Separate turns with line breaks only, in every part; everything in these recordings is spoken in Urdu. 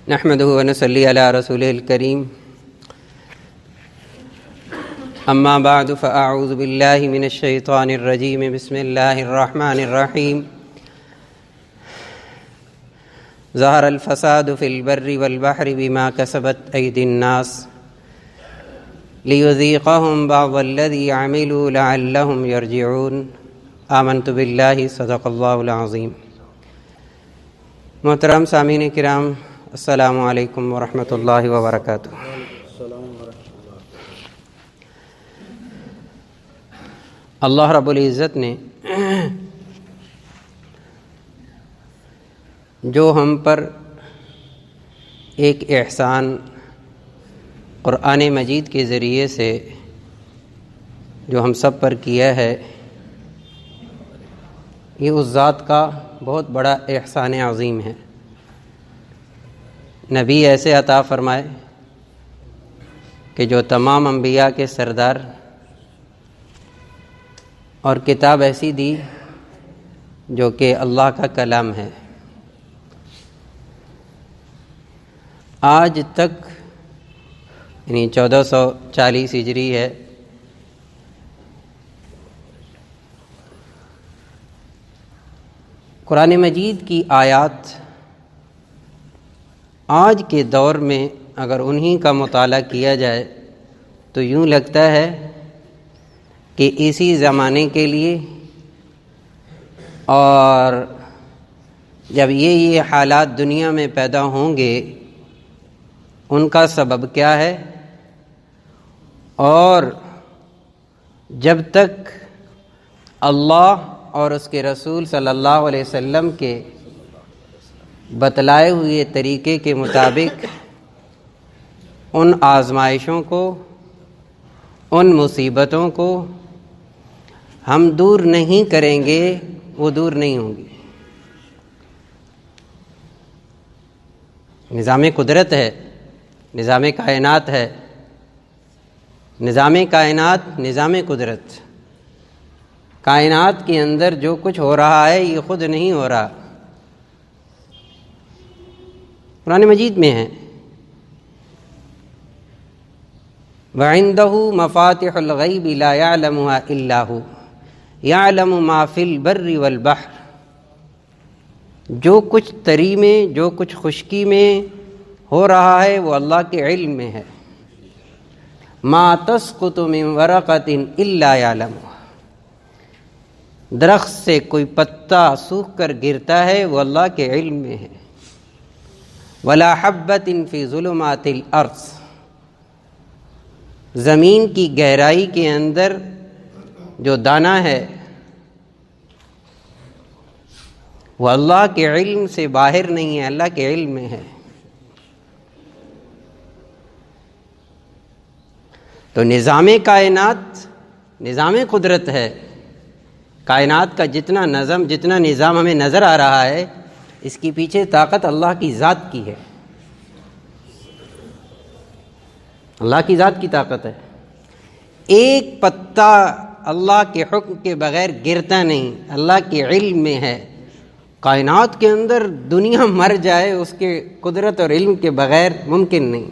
نحمده ونصلي على رسوله الكريم اما بعد فاعوذ بالله من الشيطان الرجيم بسم الله الرحمن الرحيم ظهر الفساد في البر والبحر بما كسبت أيدي الناس ليذيقهم بعض الذي عملوا لعلهم يرجعون آمنت بالله صدق اللہ العظیم۔ محترم سامعین کرام، السلام علیکم ورحمۃ اللہ وبرکاتہ۔ اللہ رب العزت نے جو ہم پر ایک احسان قرآن مجید کے ذریعے سے جو ہم سب پر کیا ہے، یہ اس ذات کا بہت بڑا احسان عظیم ہے۔ نبی ایسے عطا فرمائے کہ جو تمام انبیاء کے سردار، اور کتاب ایسی دی جو کہ اللہ کا کلام ہے۔ آج تک یعنی 1440 ہجری ہے، قرآن مجید کی آیات آج کے دور میں اگر انہی کا مطالعہ کیا جائے تو یوں لگتا ہے کہ اسی زمانے کے لیے، اور جب یہ حالات دنیا میں پیدا ہوں گے ان کا سبب کیا ہے، اور جب تک اللہ اور اس کے رسول صلی اللہ علیہ وسلم کے بتلائے ہوئے طریقے کے مطابق ان آزمائشوں کو، ان مصیبتوں کو ہم دور نہیں کریں گے، وہ دور نہیں ہوں گی۔ نظام قدرت ہے، نظام کائنات ہے، نظام کائنات، نظام قدرت۔ کائنات کے اندر جو کچھ ہو رہا ہے یہ خود نہیں ہو رہا، قرآن مجید میں ہے۔ وَعِندَهُ مَفَاتِحُ الْغَيْبِ لَا يَعْلَمُهَا إِلَّا هُوَ يَعْلَمُ مَا فِي الْبَرِّ وَالْبَحْرِ، جو کچھ تری میں، جو کچھ خشکی میں ہو رہا ہے وہ اللہ کے علم میں ہے۔ مَا تَسْقُطُ مِن وَرَقَةٍ إِلَّا يَعْلَمُهَا، درخت سے کوئی پتا سوکھ کر گرتا ہے وہ اللہ کے علم میں ہے۔ وَلَا حَبَّةٍ فِي ظُلُمَاتِ الْأَرْضِ، زمین کی گہرائی کے اندر جو دانہ ہے وہ اللہ کے علم سے باہر نہیں ہے، اللہ کے علم میں ہے۔ تو نظام کائنات نظام قدرت ہے۔ کائنات کا جتنا نظام ہمیں نظر آ رہا ہے، اس کی پیچھے طاقت اللہ کی ذات کی ہے، اللہ کی ذات کی طاقت ہے۔ ایک پتا اللہ کے حکم کے بغیر گرتا نہیں، اللہ کے علم میں ہے۔ کائنات کے اندر دنیا مر جائے اس کے قدرت اور علم کے بغیر ممکن نہیں۔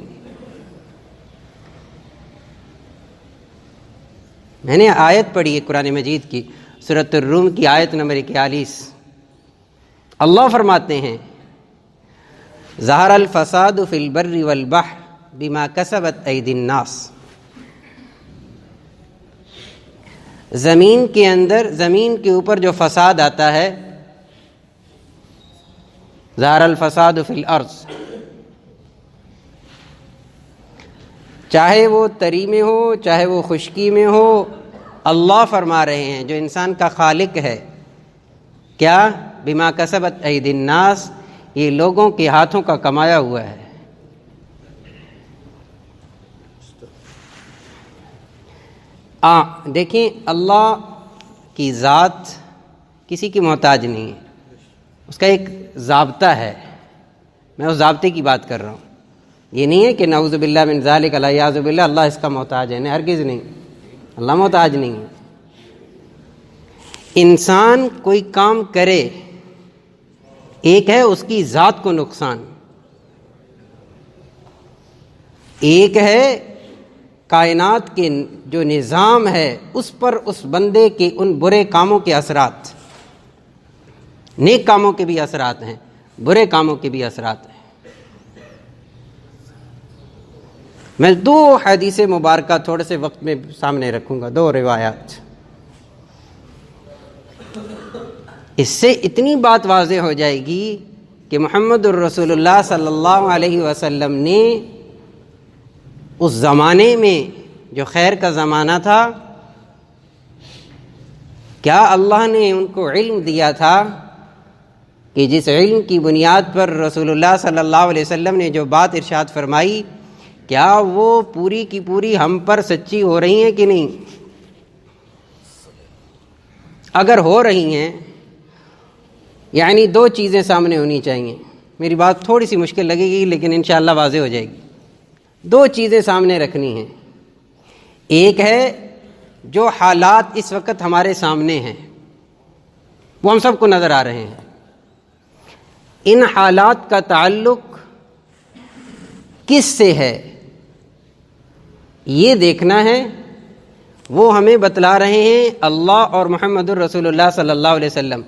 میں نے آیت پڑھی ہے قرآن مجید کی، سورۃ الروم کی آیت نمبر 41۔ اللہ فرماتے ہیں ظہر الفساد فی البر والبحر بما کسبت ایدی الناس، زمین کے اندر، زمین کے اوپر جو فساد آتا ہے، ظہر الفساد فی الارض، چاہے وہ تری میں ہو چاہے وہ خشکی میں ہو، اللہ فرما رہے ہیں جو انسان کا خالق ہے، کیا؟ بما کسبت ایدی الناس، یہ لوگوں کے ہاتھوں کا کمایا ہوا ہے۔ دیکھیں، اللہ کی ذات کسی کی محتاج نہیں ہے، اس کا ایک ضابطہ ہے، میں اس ضابطے کی بات کر رہا ہوں۔ یہ نہیں ہے کہ نعوذ باللہ من ذالک والعیاذ باللہ اللہ اس کا محتاج ہے، نہیں، ہرگز نہیں، اللہ محتاج نہیں ہے۔ انسان کوئی کام کرے ایک ہے اس کی ذات کو نقصان، ایک ہے کائنات کے جو نظام ہے اس پر اس بندے کے ان برے کاموں کے اثرات، نیک کاموں کے بھی اثرات ہیں، برے کاموں کے بھی اثرات ہیں۔ میں 2 حدیث مبارکہ تھوڑے سے وقت میں سامنے رکھوں گا، 2 روایات۔ اس سے اتنی بات واضح ہو جائے گی کہ محمد الرسول اللہ صلی اللہ علیہ وسلم نے اس زمانے میں جو خیر کا زمانہ تھا، کیا اللہ نے ان کو علم دیا تھا کہ جس علم کی بنیاد پر رسول اللہ صلی اللہ علیہ وسلم نے جو بات ارشاد فرمائی، کیا وہ پوری کی پوری ہم پر سچی ہو رہی ہیں کہ نہیں؟ اگر ہو رہی ہیں، یعنی 2 چیزیں سامنے ہونی چاہیے۔ میری بات تھوڑی سی مشکل لگے گی لیکن انشاءاللہ واضح ہو جائے گی۔ 2 چیزیں سامنے رکھنی ہیں۔ ایک ہے جو حالات اس وقت ہمارے سامنے ہیں، وہ ہم سب کو نظر آ رہے ہیں، ان حالات کا تعلق کس سے ہے یہ دیکھنا ہے۔ وہ ہمیں بتلا رہے ہیں اللہ اور محمد الرسول اللہ صلی اللہ علیہ وسلم۔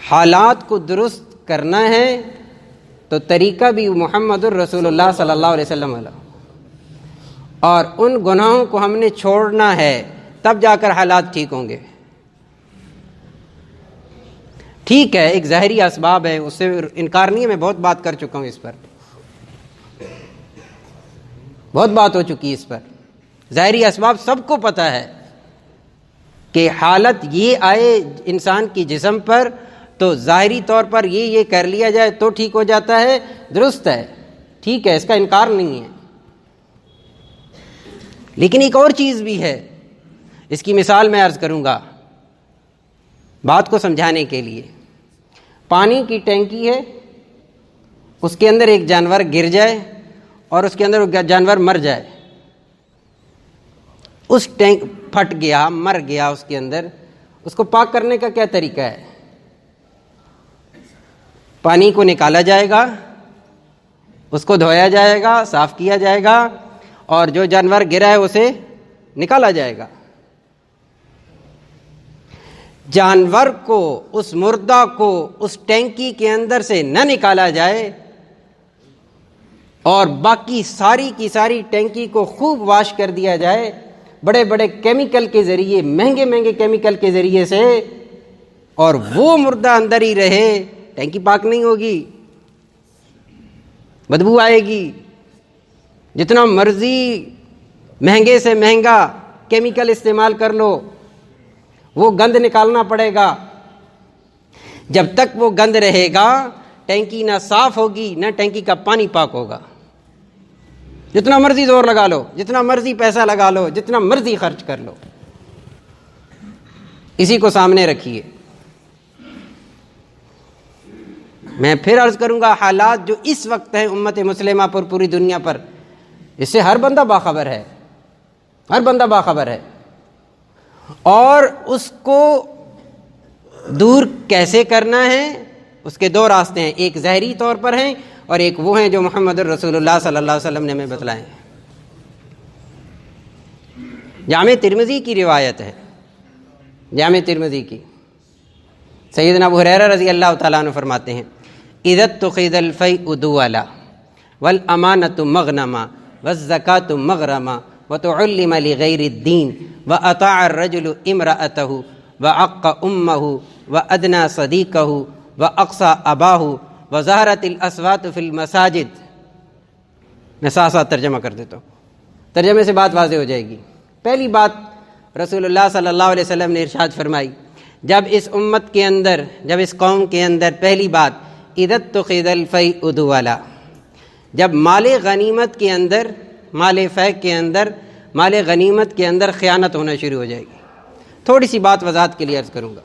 حالات کو درست کرنا ہے تو طریقہ بھی محمد الرسول اللہ صلی اللہ علیہ وسلم والا، اور ان گناہوں کو ہم نے چھوڑنا ہے، تب جا کر حالات ٹھیک ہوں گے۔ ٹھیک ہے، ایک ظاہری اسباب ہے، اس سے انکار نہیں ہے، میں بہت بات کر چکا ہوں اس پر، بہت بات ہو چکی اس پر۔ ظاہری اسباب سب کو پتہ ہے کہ حالت یہ آئے انسان کی جسم پر تو ظاہری طور پر یہ کر لیا جائے تو ٹھیک ہو جاتا ہے، درست ہے، ٹھیک ہے، اس کا انکار نہیں ہے۔ لیکن ایک اور چیز بھی ہے، اس کی مثال میں عرض کروں گا بات کو سمجھانے کے لیے۔ پانی کی ٹینکی ہے، اس کے اندر ایک جانور گر جائے اور اس کے اندر وہ جانور مر جائے، اس ٹینک پھٹ گیا، مر گیا اس کے اندر، اس کو پاک کرنے کا کیا طریقہ ہے؟ پانی کو نکالا جائے گا، اس کو دھویا جائے گا، صاف کیا جائے گا، اور جو جانور گرا ہے اسے نکالا جائے گا۔ جانور کو، اس مردہ کو اس ٹینکی کے اندر سے نہ نکالا جائے اور باقی ساری کی ساری ٹینکی کو خوب واش کر دیا جائے بڑے بڑے کیمیکل کے ذریعے، مہنگے مہنگے کیمیکل کے ذریعے سے، اور وہ مردہ اندر ہی رہے، ٹینکی پاک نہیں ہوگی، بدبو آئے گی۔ جتنا مرضی مہنگے سے مہنگا کیمیکل استعمال کر لو، وہ گند نکالنا پڑے گا۔ جب تک وہ گند رہے گا ٹینکی نہ صاف ہوگی، نہ ٹینکی کا پانی پاک ہوگا۔ جتنا مرضی زور لگا لو، جتنا مرضی پیسہ لگا لو، جتنا مرضی خرچ کر لو، اسی کو سامنے رکھیے۔ میں پھر عرض کروں گا، حالات جو اس وقت ہیں امت مسلمہ پر، پوری دنیا پر، اس سے ہر بندہ باخبر ہے، ہر بندہ باخبر ہے، اور اس کو دور کیسے کرنا ہے اس کے 2 راستے ہیں، ایک ظاہری طور پر ہیں اور ایک وہ ہیں جو محمد الرسول اللہ صلی اللہ علیہ وسلم نے ہمیں بتلائے ہیں۔ جامع ترمذی کی روایت ہے، جامع ترمذی کی، سیدنا ابو ہریرہ رضی اللہ تعالیٰ عنہ فرماتے ہیں: اذا اتخذ الفیء دولا والامانۃ مغنما والزکاۃ مغرما وتعلم لغیر الدین واطاع الرجل امرأته وعق امه وادنى صدیقه واقصى اباه وظہرت الاصوات فی المساجد۔ میں ساتھ ساتھ ترجمہ کر دیتا ہوں، ترجمے سے بات واضح ہو جائے گی۔ پہلی بات رسول اللہ صلی اللہ علیہ وسلم نے ارشاد فرمائی، جب اس امت کے اندر، جب اس قوم کے اندر، پہلی بات اذا اتخذ الفیء دولا، جب مال غنیمت کے اندر، مال فیء کے اندر، مال غنیمت کے اندر خیانت ہونا شروع ہو جائے گی۔ تھوڑی سی بات وضاحت کے لیے عرض کروں گا۔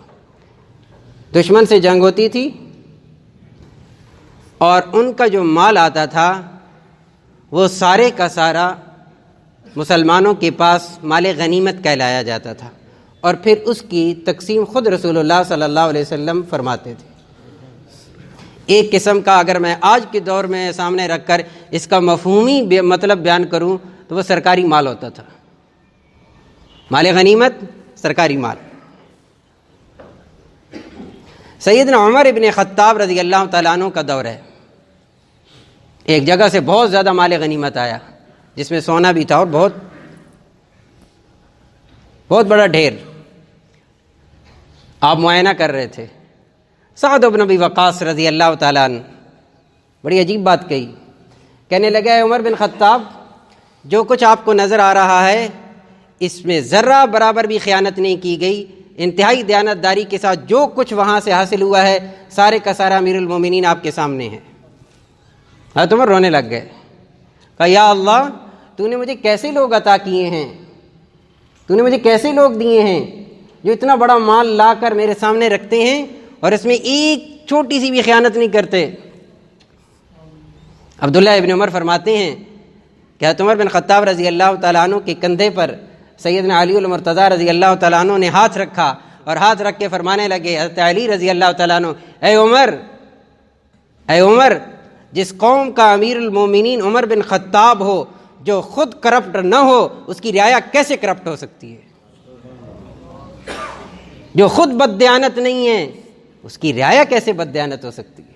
دشمن سے جنگ ہوتی تھی اور ان کا جو مال آتا تھا وہ سارے کا سارا مسلمانوں کے پاس مال غنیمت کہلایا جاتا تھا، اور پھر اس کی تقسیم خود رسول اللہ صلی اللہ علیہ وسلم فرماتے تھے۔ ایک قسم کا اگر میں آج کے دور میں سامنے رکھ کر اس کا مفہومی مطلب بیان کروں تو وہ سرکاری مال ہوتا تھا، مال غنیمت، سرکاری مال۔ سیدنا عمر ابن خطاب رضی اللہ تعالیٰ عنہ کا دور ہے، ایک جگہ سے بہت زیادہ مال غنیمت آیا جس میں سونا بھی تھا اور بہت بڑا ڈھیر۔ آپ معائنہ کر رہے تھے، سعد بن ابی وقاص رضی اللہ تعالیٰ عنہ بڑی عجیب بات کہی، کہنے لگا، اے عمر بن خطاب، جو کچھ آپ کو نظر آ رہا ہے اس میں ذرہ برابر بھی خیانت نہیں کی گئی، انتہائی دیانتداری کے ساتھ جو کچھ وہاں سے حاصل ہوا ہے سارے کا سارا امیر المومنین آپ کے سامنے ہے۔ حضرت عمر رونے لگ گئے، کہا یا اللہ، تو نے مجھے کیسے لوگ عطا کیے ہیں، تو نے مجھے کیسے لوگ دیے ہیں جو اتنا بڑا مال لا کر میرے سامنے رکھتے ہیں اور اس میں ایک چھوٹی سی بھی خیانت نہیں کرتے۔ عبداللہ ابن عمر فرماتے ہیں کہ حضرت عمر بن خطاب رضی اللہ تعالیٰ عنہ کے کندھے پر سیدنا علی المرتضیٰ رضی اللہ تعالیٰ عنہ نے ہاتھ رکھا اور ہاتھ رکھ کے فرمانے لگے، حضرت علی رضی اللہ تعالیٰ عنہ، اے عمر، جس قوم کا امیر المومنین عمر بن خطاب ہو، جو خود کرپٹ نہ ہو، اس کی رعایا کیسے کرپٹ ہو سکتی ہے؟ جو خود بددیانت نہیں ہے اس کی رعایا کیسے بددیانت ہو سکتی ہے؟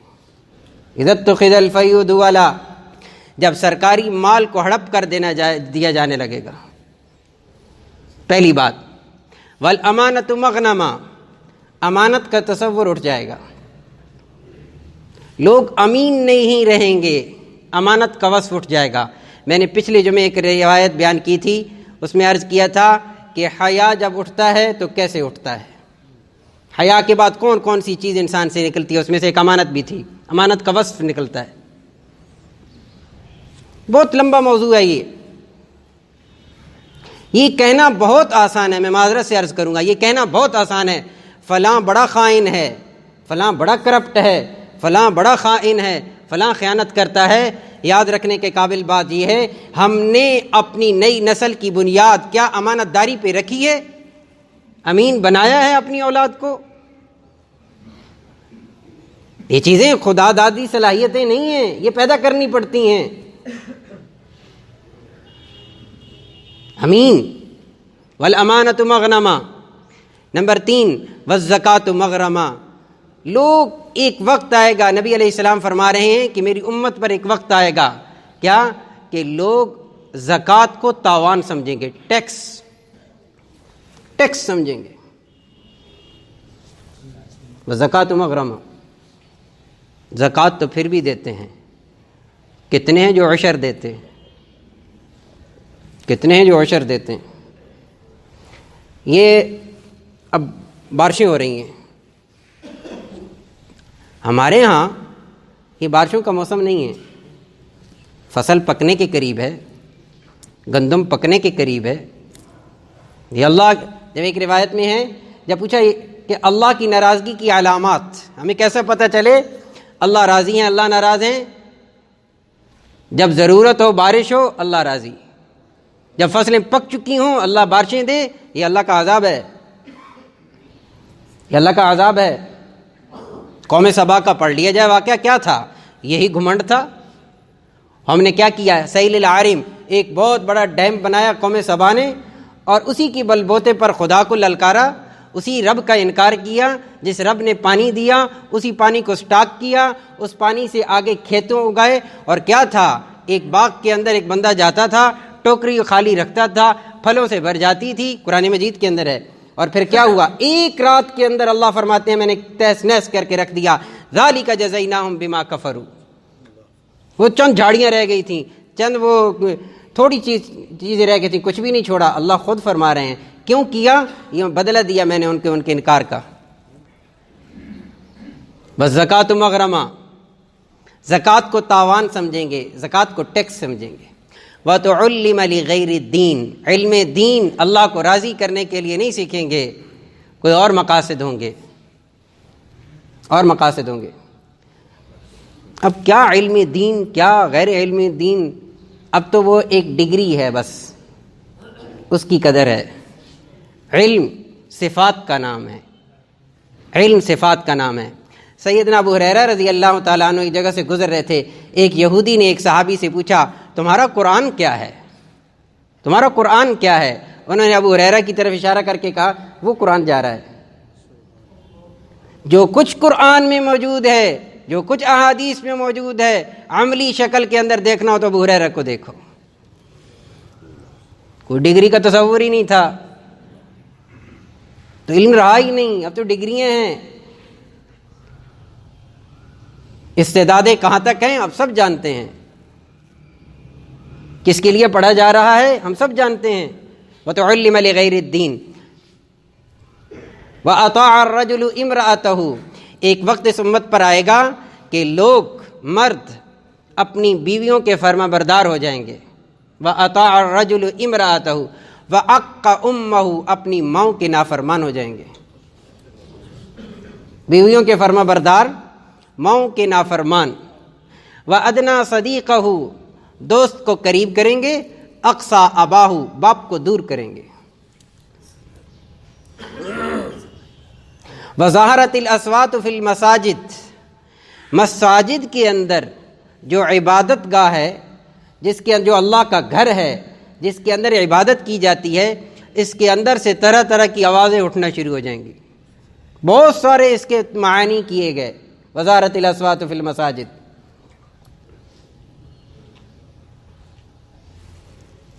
اذا اتخذ الفیء دولا، جب سرکاری مال کو ہڑپ کر دیا جانے لگے گا۔ پہلی بات، والامانۃ مغنما، امانت کا تصور اٹھ جائے گا، لوگ امین نہیں رہیں گے، امانت کا وصف اٹھ جائے گا۔ میں نے پچھلے جمعے ایک روایت بیان کی تھی، اس میں عرض کیا تھا کہ حیا جب اٹھتا ہے تو کیسے اٹھتا ہے، حیا کے بعد کون کون سی چیز انسان سے نکلتی ہے، اس میں سے ایک امانت بھی تھی، امانت کا وصف نکلتا ہے۔ بہت لمبا موضوع ہے یہ کہنا بہت آسان ہے، میں معذرت سے عرض کروں گا، یہ کہنا بہت آسان ہے، فلاں بڑا خائن ہے، فلاں بڑا کرپٹ ہے، فلاں بڑا خائن ہے، فلاں خیانت کرتا ہے۔ یاد رکھنے کے قابل بات یہ ہے، ہم نے اپنی نئی نسل کی بنیاد کیا امانت داری پہ رکھی ہے؟ امین بنایا ہے اپنی اولاد کو؟ یہ چیزیں خدا دادی صلاحیتیں نہیں ہیں، یہ پیدا کرنی پڑتی ہیں۔ امین، والامانۃ مغنما۔ نمبر 3، والزکوٰۃ مغرما۔ لوگ ایک وقت آئے گا، نبی علیہ السلام فرما رہے ہیں کہ میری امت پر ایک وقت آئے گا، کیا کہ لوگ زکوٰۃ کو تاوان سمجھیں گے، ٹیکس سمجھیں گے۔ والزکوٰۃ مغرما، زکوٰۃ تو پھر بھی دیتے ہیں، کتنے ہیں جو عشر دیتے ہیں، کتنے ہیں جو عشر دیتے ہیں؟ یہ اب بارشیں ہو رہی ہیں ہمارے ہاں، یہ بارشوں کا موسم نہیں ہے، فصل پکنے کے قریب ہے، گندم پکنے کے قریب ہے۔ یہ اللہ، جب ایک روایت میں ہے، جب پوچھا کہ اللہ کی ناراضگی کی علامات ہمیں کیسے پتہ چلے اللہ راضی ہیں اللہ ناراض ہیں؟ جب ضرورت ہو بارش ہو اللہ راضی، جب فصلیں پک چکی ہوں اللہ بارشیں دے، یہ اللہ کا عذاب ہے، یہ اللہ کا عذاب ہے۔ قوم سبا کا پڑھ لیا جائے واقعہ، کیا تھا؟ یہی گھمنڈ تھا۔ ہم نے کیا کیا؟ سیل العارم، ایک بہت بڑا ڈیم بنایا قوم سبا نے، اور اسی کی بل بوتے پر خدا کو للکارا، اسی رب کا انکار کیا جس رب نے پانی دیا، اسی پانی کو سٹاک کیا، اس پانی سے آگے کھیتوں اگائے۔ اور کیا تھا؟ ایک باغ کے اندر ایک بندہ جاتا تھا، ٹوکری خالی رکھتا تھا، پھلوں سے بھر جاتی تھی، قرآن مجید کے اندر ہے۔ اور پھر کیا ہوا؟ ایک رات کے اندر اللہ فرماتے ہیں میں نے تہس نہس کر کے رکھ دیا، ذالک جزیناہم بما کفروا۔ وہ چند جھاڑیاں رہ گئی تھیں، چند وہ تھوڑی چیزیں رہ گئی تھیں، کچھ بھی نہیں چھوڑا۔ اللہ خود فرما رہے ہیں کیوں کیا؟ یہ بدلہ دیا میں نے ان کے انکار کا۔ بس زکوٰۃ مغرمہ، زکوٰۃ کو تاوان سمجھیں گے، زکوٰۃ کو ٹیکس سمجھیں گے۔ وَتُعَلِّمَ لِغَيْرِ الدِّينِ، علم دین اللہ کو راضی کرنے کے لیے نہیں سیکھیں گے، کوئی اور مقاصد ہوں گے، اور مقاصد ہوں گے۔ اب کیا علم دین، کیا غیر علم دین؟ اب تو وہ ایک ڈگری ہے، بس اس کی قدر ہے۔ علم صفات کا نام ہے، علم صفات کا نام ہے۔ سیدنا ابو ہریرہ رضی اللہ تعالیٰ عنہ ایک جگہ سے گزر رہے تھے، ایک یہودی نے ایک صحابی سے پوچھا تمہارا قرآن کیا ہے، تمہارا قرآن کیا ہے؟ انہوں نے ابو ہریرہ کی طرف اشارہ کر کے کہا وہ قرآن جا رہا ہے، جو کچھ قرآن میں موجود ہے، جو کچھ احادیث میں موجود ہے، عملی شکل کے اندر دیکھنا ہو تو ابو ہریرہ کو دیکھو۔ کوئی ڈگری کا تصور ہی نہیں تھا، تو علم رہا ہی نہیں، اب تو ڈگریاں ہیں۔ استعدادیں کہاں تک ہیں اب سب جانتے ہیں، کس کے لیے پڑھا جا رہا ہے ہم سب جانتے ہیں۔ وَتُعَلِّمَ لِغَيْرِ الدِّينِ وَأَطَاعَ الرَّجُلُ امْرَأَتَهُ، ایک وقت اس امت پر آئے گا کہ لوگ مرد اپنی بیویوں کے فرما بردار ہو جائیں گے۔ وَأَطَاعَ الرَّجُلُ امْرَأَتَهُ وَأَقَّ أُمَّهُ، اپنی ماؤں کے نافرمان ہو جائیں گے۔ بیویوں کے فرما بردار، ماؤں کے نافرمان۔ وَأَدْنَا صَدِيقَهُ، دوست کو قریب کریں گے، اقصا اباہو، باپ کو دور کریں گے۔ وظہرت الاصوات فی المساجد، مساجد کے اندر جو عبادت گاہ ہے، جس کے جو اللہ کا گھر ہے، جس کے اندر عبادت کی جاتی ہے، اس کے اندر سے طرح طرح کی آوازیں اٹھنا شروع ہو جائیں گی۔ بہت سارے اس کے معنی کیے گئے، وظہرت الاصوات فی المساجد۔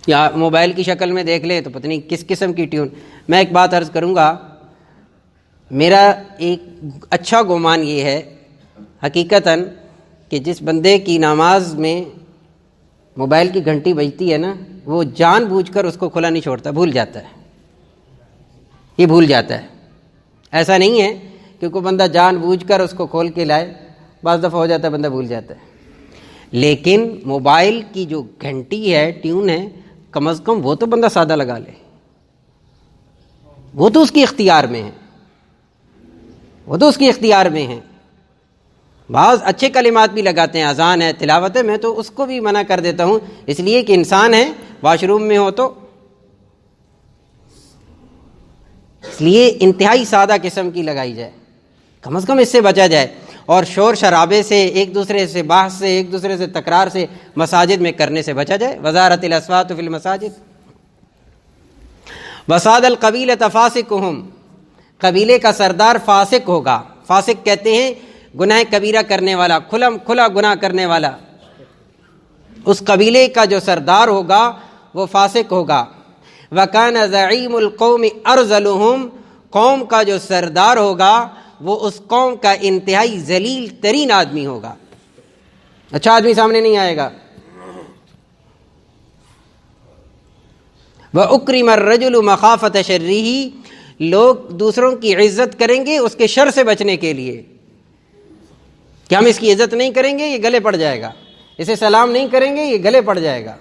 یا موبائل کی شکل میں دیکھ لیں تو پتہ نہیں کس قسم کی ٹیون۔ میں ایک بات عرض کروں گا، میرا ایک اچھا گمان یہ ہے حقیقتاً کہ جس بندے کی نماز میں موبائل کی گھنٹی بجتی ہے نا، وہ جان بوجھ کر اس کو کھلا نہیں چھوڑتا، بھول جاتا ہے، یہ بھول جاتا ہے۔ ایسا نہیں ہے کہ کوئی بندہ جان بوجھ کر اس کو کھول کے لائے، بعض دفعہ ہو جاتا ہے بندہ بھول جاتا ہے، لیکن موبائل کی جو گھنٹی ہے، ٹیون ہے، کم از کم وہ تو بندہ سادہ لگا لے، وہ تو اس کی اختیار میں ہے، وہ تو اس کی اختیار میں ہے۔ بعض اچھے کلمات بھی لگاتے ہیں، اذان ہے، تلاوت ہے، میں تو اس کو بھی منع کر دیتا ہوں، اس لیے کہ انسان ہے، واش روم میں ہو تو، اس لیے انتہائی سادہ قسم کی لگائی جائے، کم از کم اس سے بچا جائے۔ اور شور شرابے سے، ایک دوسرے سے بحث سے، ایک دوسرے سے تکرار سے مساجد میں کرنے سے بچا جائے۔ وزارت الاصوات فی المساجد۔ وساد القبیلۃ فاسقہم، قبیلے کا سردار فاسق ہوگا۔ فاسق کہتے ہیں گناہ کبیرہ کرنے والا، کھلا گناہ کرنے والا۔ اس قبیلے کا جو سردار ہوگا وہ فاسق ہوگا۔ وَكَانَ زَعِيمُ الْقَوْمِ أَرْذَلُهُمْ، قوم کا جو سردار ہوگا وہ اس قوم کا انتہائی ذلیل ترین آدمی ہوگا، اچھا آدمی سامنے نہیں آئے گا۔ وَأُكْرِمَ الرَّجُلُ مَخَافَةَ شَرِّهِ، لوگ دوسروں کی عزت کریں گے اس کے شر سے بچنے کے لیے، کہ ہم اس کی عزت نہیں کریں گے یہ گلے پڑ جائے گا، اسے سلام نہیں کریں گے یہ گلے پڑ جائے گا۔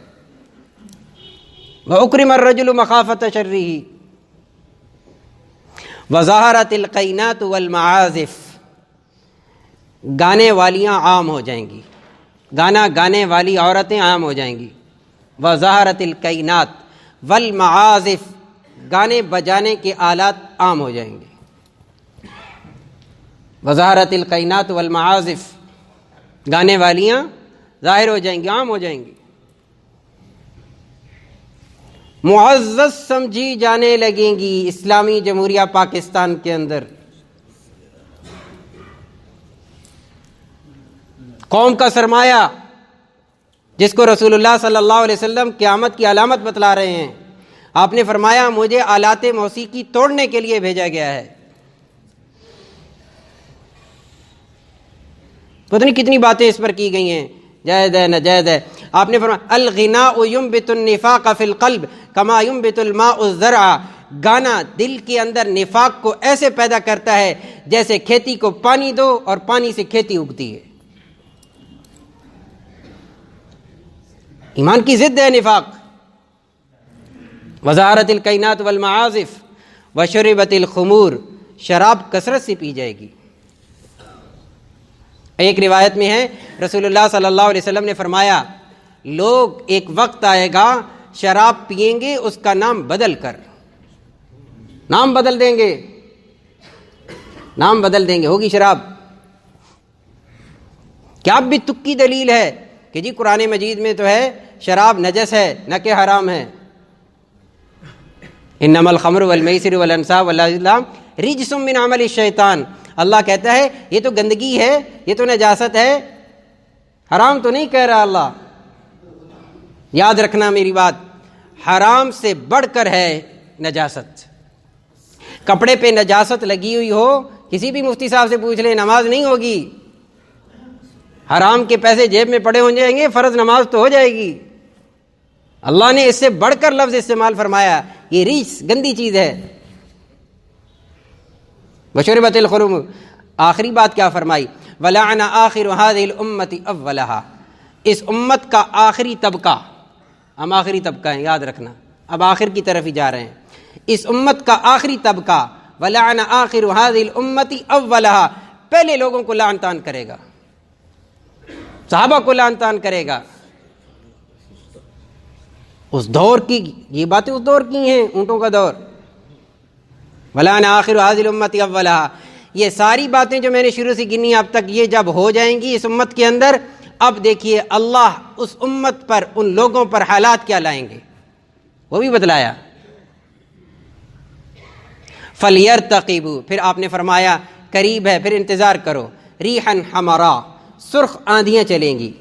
وَأُكْرِمَ الرَّجُلُ مَخَافَةَ شَرِّهِ۔ وَظَهَرَتِ الْقَيْنَاتُ وَالْمَعَازِفُ، گانے والیاں عام ہو جائیں گی، گانا گانے والی عورتیں عام ہو جائیں گی۔ وَظَهَرَتِ الْقَيْنَاتُ وَالْمَعَازِفُ، گانے بجانے کے آلات عام ہو جائیں گے۔ وَظَهَرَتِ الْقَيْنَاتُ وَالْمَعَازِفُ، گانے والیاں ظاہر ہو جائیں گی، عام ہو جائیں گی۔ معزز سمجھی جانے لگیں گی اسلامی جمہوریہ پاکستان کے اندر۔ قوم کا سرمایہ جس کو رسول اللہ صلی اللہ علیہ وسلم قیامت کی علامت بتلا رہے ہیں، آپ نے فرمایا مجھے آلات موسیقی توڑنے کے لیے بھیجا گیا ہے۔ پتہ نہیں کتنی باتیں اس پر کی گئی ہیں، جائز ہے ناجائز ہے۔ آپ نے فرمایا الغناء ينبت النفاق في القلب كما ينبت الماء الزرع، گانا دل کے اندر نفاق کو ایسے پیدا کرتا ہے جیسے کھیتی کو پانی دو اور پانی سے کھیتی اگتی ہے۔ ایمان کی ضد ہے نفاق۔ وظہرت الکائنات والمعازف وشربت الخمور، شراب کثرت سے پی جائے گی۔ ایک روایت میں ہے رسول اللہ صلی اللہ علیہ وسلم نے فرمایا لوگ ایک وقت آئے گا شراب پئیں گے اس کا نام بدل کر، نام بدل دیں گے، نام بدل دیں گے، ہوگی شراب۔ کیا اب بھی تک کی دلیل ہے کہ جی قرآن مجید میں تو ہے شراب نجس ہے نہ کہ حرام ہے؟ انما الخمر والمیسر والانصاب والازلام رجس من عمل الشیطان، اللہ کہتا ہے یہ تو گندگی ہے، یہ تو نجاست ہے، حرام تو نہیں کہہ رہا اللہ۔ یاد رکھنا میری بات، حرام سے بڑھ کر ہے نجاست۔ کپڑے پہ نجاست لگی ہوئی ہو، کسی بھی مفتی صاحب سے پوچھ لیں، نماز نہیں ہوگی۔ حرام کے پیسے جیب میں پڑے ہو جائیں گے، فرض نماز تو ہو جائے گی۔ اللہ نے اس سے بڑھ کر لفظ استعمال فرمایا، یہ ریس گندی چیز ہے۔ وشربت الخمر، آخری بات کیا فرمائی؟ ولعن آخر هذه الامة اولها، اس امت کا آخری طبقہ، ہم آخری طبقہ ہیں، یاد رکھنا، اب آخر کی طرف ہی جا رہے ہیں۔ اس امت کا آخری طبقہ، ولعن آخر هذه الامة اولها، پہلے لوگوں کو لعن طعن کرے گا، صحابہ کو لعن طعن کرے گا۔ اس دور کی یہ باتیں اس دور کی ہیں، اونٹوں کا دور۔ ولعن آخر هذه الامة اولها، یہ ساری باتیں جو میں نے شروع سے گنی اب تک، یہ جب ہو جائیں گی اس امت کے اندر، اب دیکھیے اللہ اس امت پر، ان لوگوں پر حالات کیا لائیں گے وہ بھی بتلایا۔ فَلْيَرْتَقِبُوا، پھر آپ نے فرمایا قریب ہے، پھر انتظار کرو۔ ریحًا حمرا، سرخ آندھیاں چلیں گی۔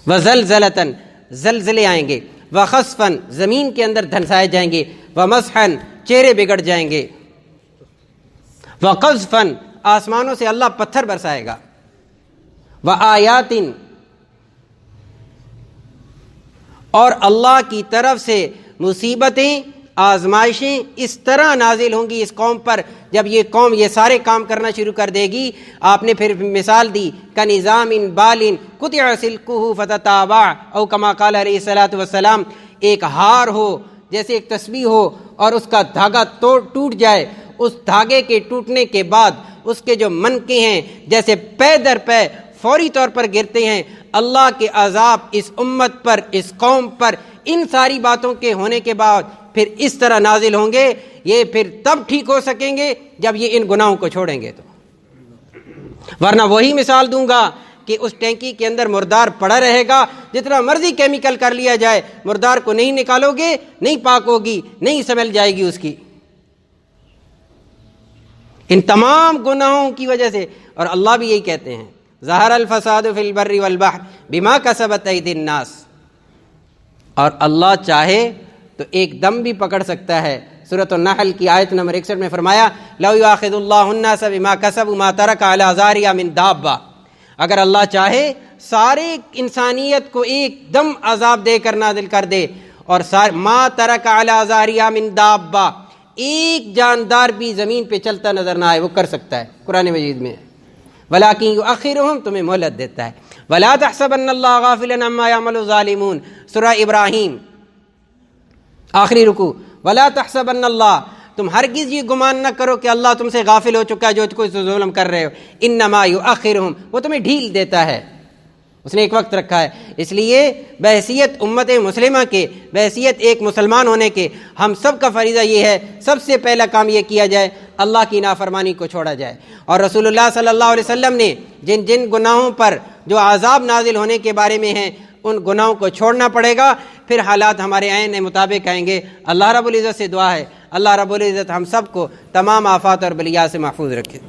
وَزَلْزَلَةً، زلزلے آئیں گے۔ وَخَسْفًا، زمین کے اندر دھنسائے جائیں گے۔ وَمَسْحًا، چہرے بگڑ جائیں گے۔ وَقَذْفًا، آسمانوں سے اللہ پتھر برسائے گا۔ وَآیَاتٍ، اور اللہ کی طرف سے مصیبتیں، آزمائشیں اس طرح نازل ہوں گی اس قوم پر، جب یہ قوم یہ سارے کام کرنا شروع کر دے گی۔ آپ نے پھر مثال دی، کَنِظَامٍ بَالٍ قُطِعَ سِلْكُهُ فَتَتَابَعَ، او کما قال علیہ الصلوۃ والسلام، ایک ہار ہو، جیسے ایک تسبیح ہو، اور اس کا دھاگا ٹوٹ جائے، اس دھاگے کے ٹوٹنے کے بعد اس کے جو منکے ہیں جیسے پے در پے فوری طور پر گرتے ہیں۔ اللہ کے عذاب اس امت پر، اس قوم پر، ان ساری باتوں کے ہونے کے بعد پھر اس طرح نازل ہوں گے۔ یہ پھر تب ٹھیک ہو سکیں گے جب یہ ان گناہوں کو چھوڑیں گے، تو ورنہ وہی مثال دوں گا کہ اس ٹینکی کے اندر مردار پڑا رہے گا، جتنا مرضی کیمیکل کر لیا جائے، مردار کو نہیں نکالو گے، نہیں پاک ہوگی، نہیں سمیل جائے گی اس کی، ان تمام گناہوں کی وجہ سے۔ اور اللہ بھی یہی کہتے ہیں، ظہر الفساد فی البر والبحر بما کسبت ایدی الناس، اور اللہ چاہے تو ایک دم بھی پکڑ سکتا ہے۔ سورۃ النحل کی آیت نمبر 61 میں فرمایا، لو یؤاخذ اللہ الناس بما کسبوا ما ترک علی ظہرہا من دابہ، اگر اللہ چاہے سارے انسانیت کو ایک دم عذاب دے کر نازل کر دے، اور ما ترک علی ظہرہا من دابہ، ایک جاندار بھی زمین پہ چلتا نظر نہ آئے، وہ کر سکتا ہے، قرآن مجید میں۔ ولیکن یؤخرہم، تمہیں مہلت دیتا ہے۔ ولا تحسبن اللہ غافلا عما یعمل الظالمون، سورہ ابراہیم آخری رکوع۔ ولا تحسبن اللہ، تم ہرگز یہ گمان نہ کرو کہ اللہ تم سے غافل ہو چکا ہے جو کوئی ظلم کر رہے ہو۔ انما یؤخرہم، وہ تمہیں ڈھیل دیتا ہے، اس نے ایک وقت رکھا ہے۔ اس لیے بحیثیت امت مسلمہ کے، بحیثیت ایک مسلمان ہونے کے، ہم سب کا فریضہ یہ ہے، سب سے پہلا کام یہ کیا جائے، اللہ کی نافرمانی کو چھوڑا جائے۔ اور رسول اللہ صلی اللہ علیہ وسلم نے جن جن گناہوں پر جو عذاب نازل ہونے کے بارے میں ہیں، ان گناہوں کو چھوڑنا پڑے گا، پھر حالات ہمارے عین مطابق آئیں گے۔ اللہ رب العزت سے دعا ہے، اللہ رب العزت ہم سب کو تمام آفات اور بلیات سے محفوظ رکھے۔